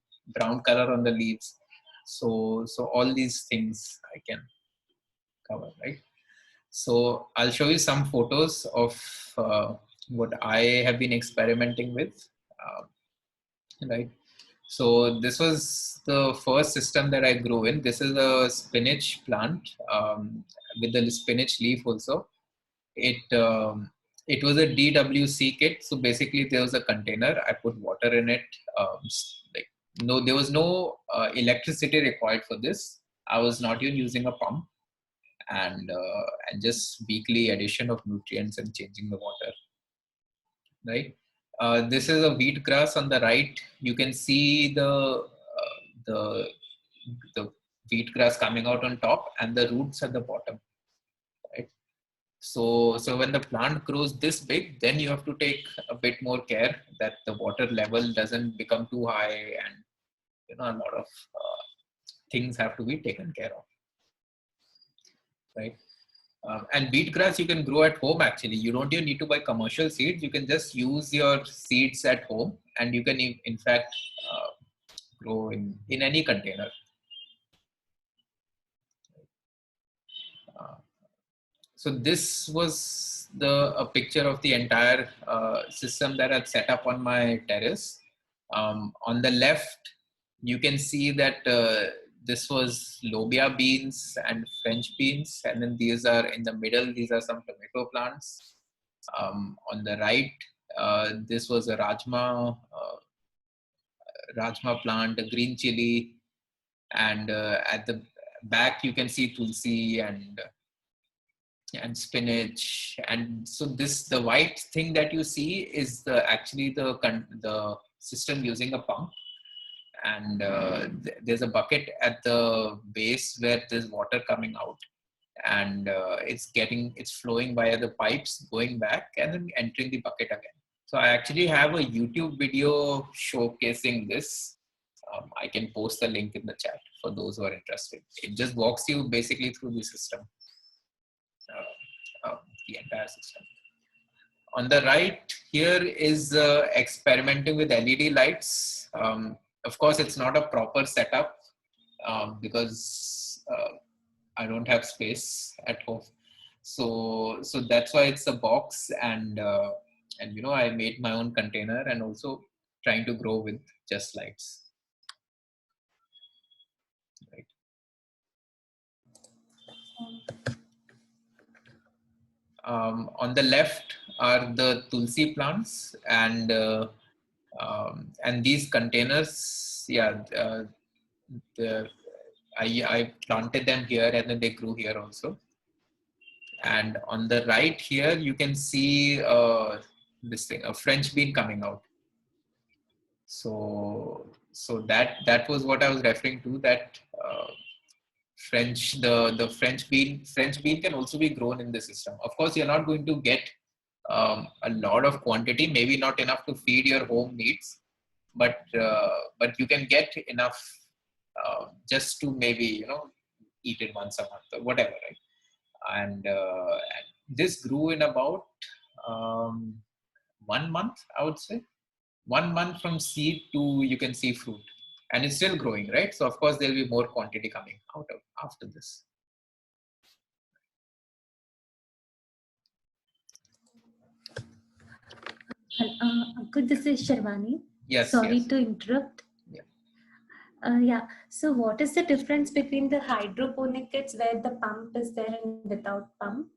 [SPEAKER 1] color on the leaves. So all these things I can cover, right? So I'll show you some photos of what I have been experimenting with, right? So this was the first system that I grew in. This is a spinach plant with the spinach leaf also. It was a DWC kit. So basically there was a container. I put water in it. Like there was no electricity required for this. I was not even using a pump, and just weekly addition of nutrients and changing the water, right? This is a wheat grass on the right. You can see the the wheat grass coming out on top and the roots at the bottom, right? So when the plant grows this big, then you have to take a bit more care that the water level doesn't become too high, and a lot of things have to be taken care of, right? And wheatgrass you can grow at home actually. You don't even need to buy commercial seeds. You can just use your seeds at home, and you can in fact grow in any container. So this was a picture of the entire system that I'd set up on my terrace. On the left, you can see that this was lobia beans and French beans, and then these are in the middle. These are some tomato plants. On the right, this was a rajma plant, a green chili, and at the back you can see tulsi and spinach. And so the white thing that you see is actually the system using a pump, and there's a bucket at the base where there's water coming out, and it's flowing via the pipes, going back and then entering the bucket again. So I actually have a YouTube video showcasing this. I can post the link in the chat for those who are interested. It just walks you basically through the system, the entire system. On the right here is experimenting with LED lights. Of course, it's not a proper setup because I don't have space at home. So that's why it's a box, and I made my own container and also trying to grow with just lights. Right. On the left are the tulsi plants, and these containers, I planted them here, and then they grew here also. And on the right here, you can see this thing, a French bean coming out. So that was what I was referring to. That the French bean can also be grown in the system. Of course, you're not going to get a lot of quantity, maybe not enough to feed your home needs, but you can get enough just to maybe eat it once a month or whatever, right? And this grew in about 1 month, I would say. 1 month from seed to you can see fruit, and it's still growing, right? So of course there'll be more quantity coming out of after this.
[SPEAKER 2] Ankur, this is Sharwani.
[SPEAKER 1] Yes.
[SPEAKER 2] Sorry
[SPEAKER 1] yes.
[SPEAKER 2] to interrupt. Yeah. So what is the difference between the hydroponic kits where the pump is there and without pump?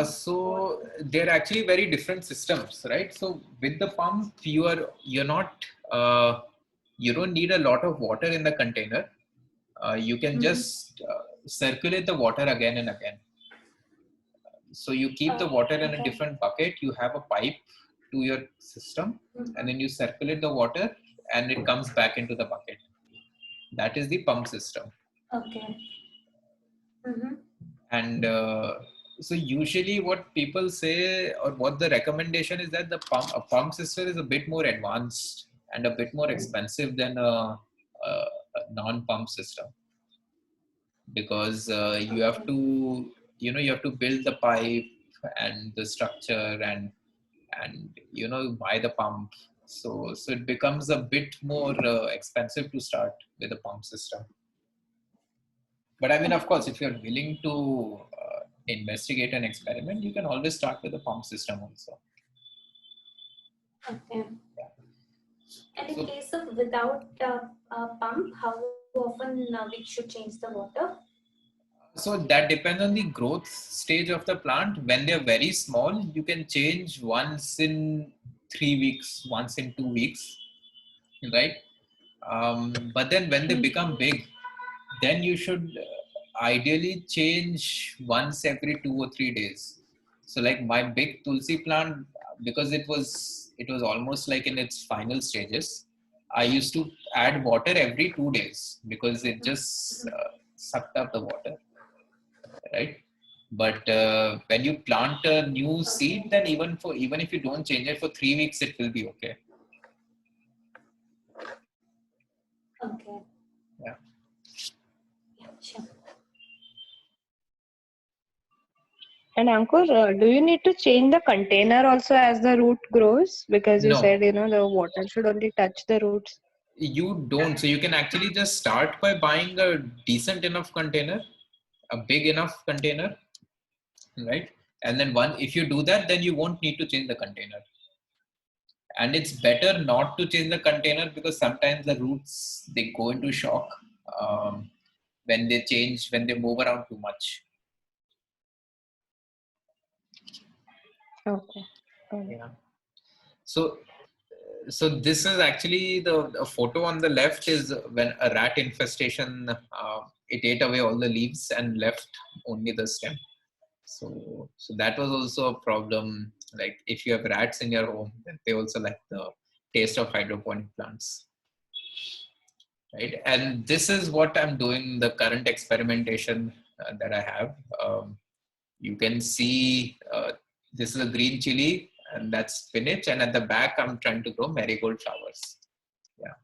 [SPEAKER 1] So they're actually very different systems, right? So with the pump, you're not you don't need a lot of water in the container. You can just circulate the water again and again. So you keep the water in a different bucket. You have a pipe to your system, and then you circulate the water, and it comes back into the bucket. That is the pump system.
[SPEAKER 2] Okay.
[SPEAKER 1] And so usually what people say, or what the recommendation is, that a pump system is a bit more advanced and a bit more expensive than a non-pump system, because you have to build the pipe and the structure and buy the pump. So it becomes a bit more expensive to start with a pump system. But I mean, of course, if you're willing to investigate and experiment, you can always start with a pump system also.
[SPEAKER 2] Okay. And in case of without a pump, how often we should change the water?
[SPEAKER 1] So that depends on the growth stage of the plant. When they're very small, you can change once in 3 weeks, once in 2 weeks, right? But then when they become big, then you should ideally change once every 2 or 3 days. So like my big tulsi plant, because it was almost like in its final stages, I used to add water every 2 days because it just sucked up the water, right? But when you plant a new seed, then even if you don't change it for 3 weeks, it will be okay.
[SPEAKER 2] Okay.
[SPEAKER 1] Yeah.
[SPEAKER 2] Yeah, sure.
[SPEAKER 5] And Ankur, do you need to change the container also as the root grows? Because you
[SPEAKER 1] No.
[SPEAKER 5] said, the water should only touch the roots.
[SPEAKER 1] You don't. So you can actually just start by buying a decent enough container, a big enough container, right? And then if you do that, then you won't need to change the container. And it's better not to change the container because sometimes the roots, they go into shock when they move around too much.
[SPEAKER 5] Okay.
[SPEAKER 1] Yeah. So this is actually the photo on the left is when a rat infestation, it ate away all the leaves and left only the stem. So that was also a problem. Like if you have rats in your home, then they also like the taste of hydroponic plants, right? And this is what I'm doing, the current experimentation that I have. You can see this is a green chili and that's spinach, and at the back I'm trying to grow marigold flowers. Yeah.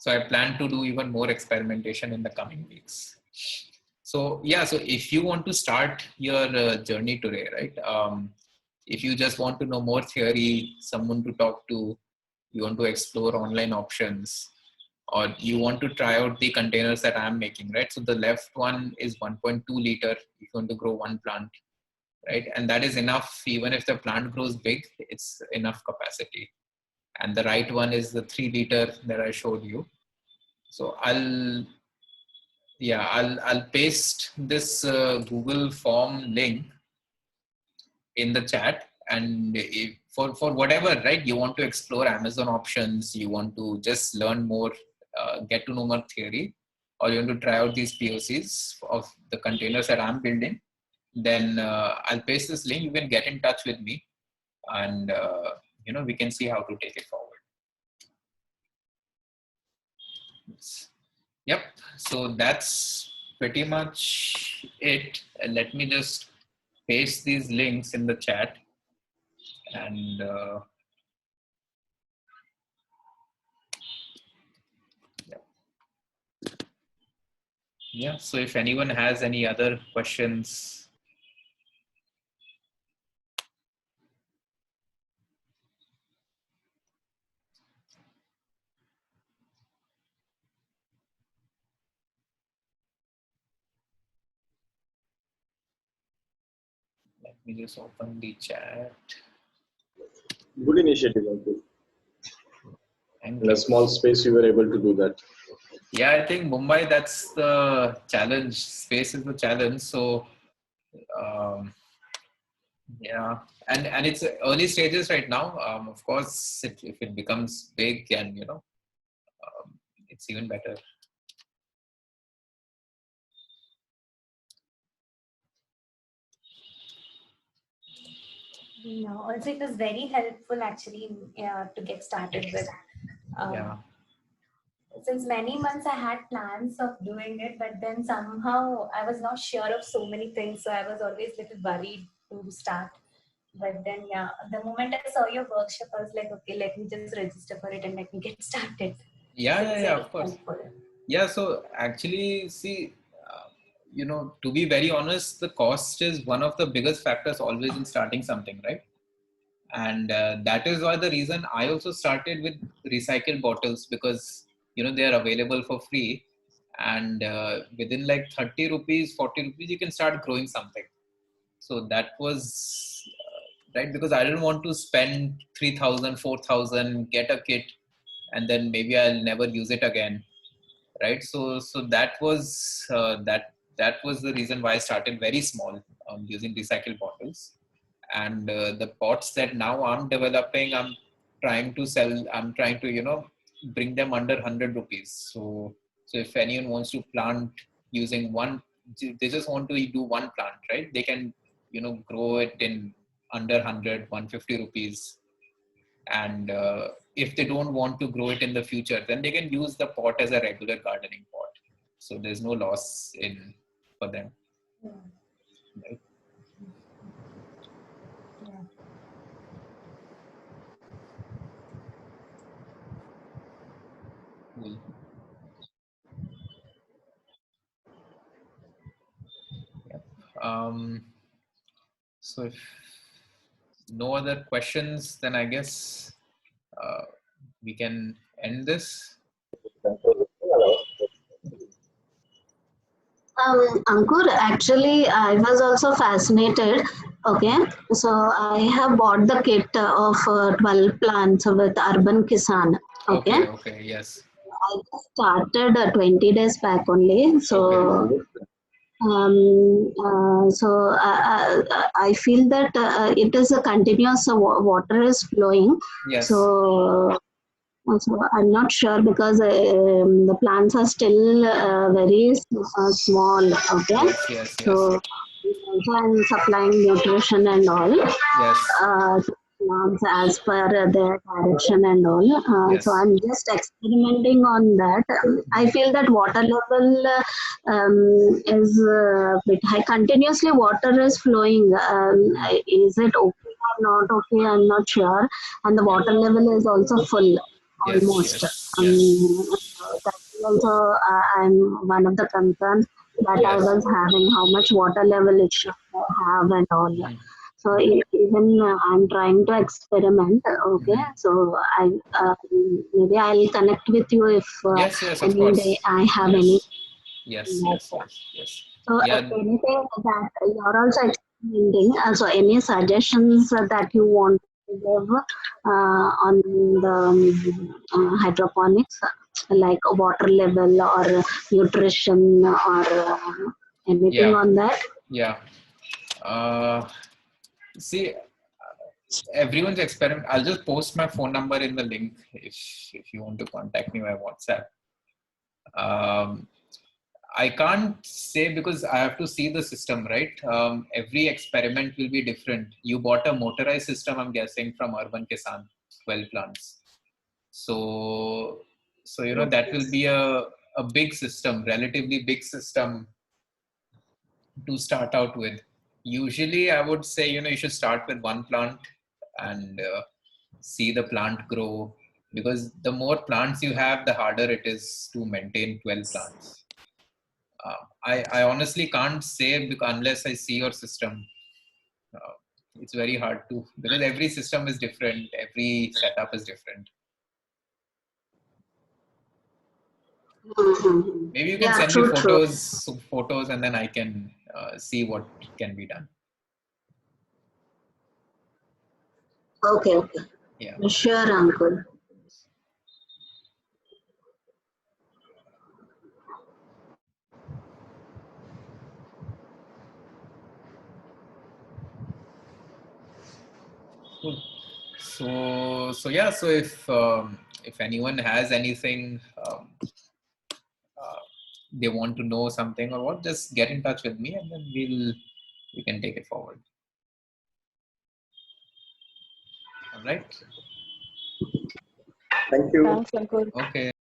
[SPEAKER 1] So I plan to do even more experimentation in the coming weeks. So yeah, so if you want to start your journey today, right? If you just want to know more theory, someone to talk to, you want to explore online options, or you want to try out the containers that I'm making, right? So the left one is 1.2 liter if you want to grow one plant, right? And that is enough. Even if the plant grows big, it's enough capacity. And the right one is the 3 liter that I showed you. So I'll paste this Google form link in the chat, and for whatever, right, you want to explore Amazon options, you want to just learn more, get to know more theory, or you want to try out these POCs of the containers that I'm building, then I'll paste this link. You can get in touch with me, and we can see how to take it forward. Yep. So that's pretty much it. And let me just paste these links in the chat, and yeah, so if anyone has any other questions. Let me just open the chat.
[SPEAKER 6] Good initiative, Ankur.
[SPEAKER 1] Thank
[SPEAKER 6] In a
[SPEAKER 1] you.
[SPEAKER 6] small space, you were able to do that.
[SPEAKER 1] Yeah, I think Mumbai, that's the challenge. Space is the challenge. So yeah, and it's early stages right now. Of course, if it becomes big, and it's even better.
[SPEAKER 2] No, also it was very helpful actually to get started with.
[SPEAKER 1] Yeah.
[SPEAKER 2] Since many months I had plans of doing it, but then somehow I was not sure of so many things, so I was always a little worried to start. But then, yeah, the moment I saw your workshop, I was like, okay, let me just register for it and let me get started.
[SPEAKER 1] Yeah,
[SPEAKER 2] So
[SPEAKER 1] yeah,
[SPEAKER 2] it's
[SPEAKER 1] yeah,
[SPEAKER 2] very
[SPEAKER 1] of course.
[SPEAKER 2] helpful.
[SPEAKER 1] Yeah, so actually, see, to be very honest, the cost is one of the biggest factors always in starting something, right? And that is why the reason I also started with recycled bottles, because they are available for free, and within like 30 rupees, 40 rupees, you can start growing something. So that was right, because I didn't want to spend 3,000, 4,000, get a kit, and then maybe I'll never use it again, right? So that was that was the reason why I started very small, using recycled bottles. And the pots that now I'm developing, I'm trying to bring them under 100 rupees. So if anyone wants to plant using one, they just want to do one plant, right? They can grow it in under 100, 150 rupees. And if they don't want to grow it in the future, then they can use the pot as a regular gardening pot, so there's no loss in for them.
[SPEAKER 2] Yeah.
[SPEAKER 1] Right?
[SPEAKER 2] Yeah.
[SPEAKER 1] Cool. Yep. So if no other questions, then I guess we can end this.
[SPEAKER 3] Ankur, actually, I was also fascinated. Okay, so I have bought the kit of 12 plants with Urban Kisan. Okay,
[SPEAKER 1] Okay, yes.
[SPEAKER 3] I just started 20 days back only. So, I feel that it is a continuous water is flowing.
[SPEAKER 1] Yes.
[SPEAKER 3] So I'm not sure because the plants are still very small. Okay,
[SPEAKER 1] Yes.
[SPEAKER 3] so also I'm supplying nutrition and all
[SPEAKER 1] Yes.
[SPEAKER 3] to plants as per their direction and all.
[SPEAKER 1] Yes.
[SPEAKER 3] So I'm just experimenting on that. I feel that water level is a bit high. Continuously, water is flowing. Is it okay or not okay? I'm not sure. And the water level is also full almost. That is also I'm one of the concerns that I was having how much water level it should have and all. So even I'm trying to experiment. Okay, so I maybe I'll connect with you if
[SPEAKER 1] Yes, of
[SPEAKER 3] any
[SPEAKER 1] course.
[SPEAKER 3] day I have any.
[SPEAKER 1] Yes.
[SPEAKER 3] So
[SPEAKER 1] Yeah.
[SPEAKER 3] anything that you're also experimenting. So any suggestions that you want to give on the hydroponics, like water level or nutrition or anything on that?
[SPEAKER 1] Yeah. See, everyone's experiment. I'll just post my phone number in the link if you want to contact me by WhatsApp. I can't say because I have to see the system, right? Every experiment will be different. You bought a motorized system, I'm guessing, from Urban Kisan, 12 plants. So that will be a big system, relatively big system to start out with. Usually, I would say, you should start with one plant and see the plant grow, because the more plants you have, the harder it is to maintain 12 plants. I honestly can't say unless I see your system. Uh, it's very hard to, because every system is different, every setup is different. Maybe you can send me photos, and then I can see what can be done.
[SPEAKER 3] Okay.
[SPEAKER 1] Yeah.
[SPEAKER 3] Sure, uncle.
[SPEAKER 1] Cool. So if anyone has anything, they want to know something or what, just get in touch with me, and then we can take it forward. All right.
[SPEAKER 6] Thank you.
[SPEAKER 5] Thanks, Ankur.
[SPEAKER 1] Okay.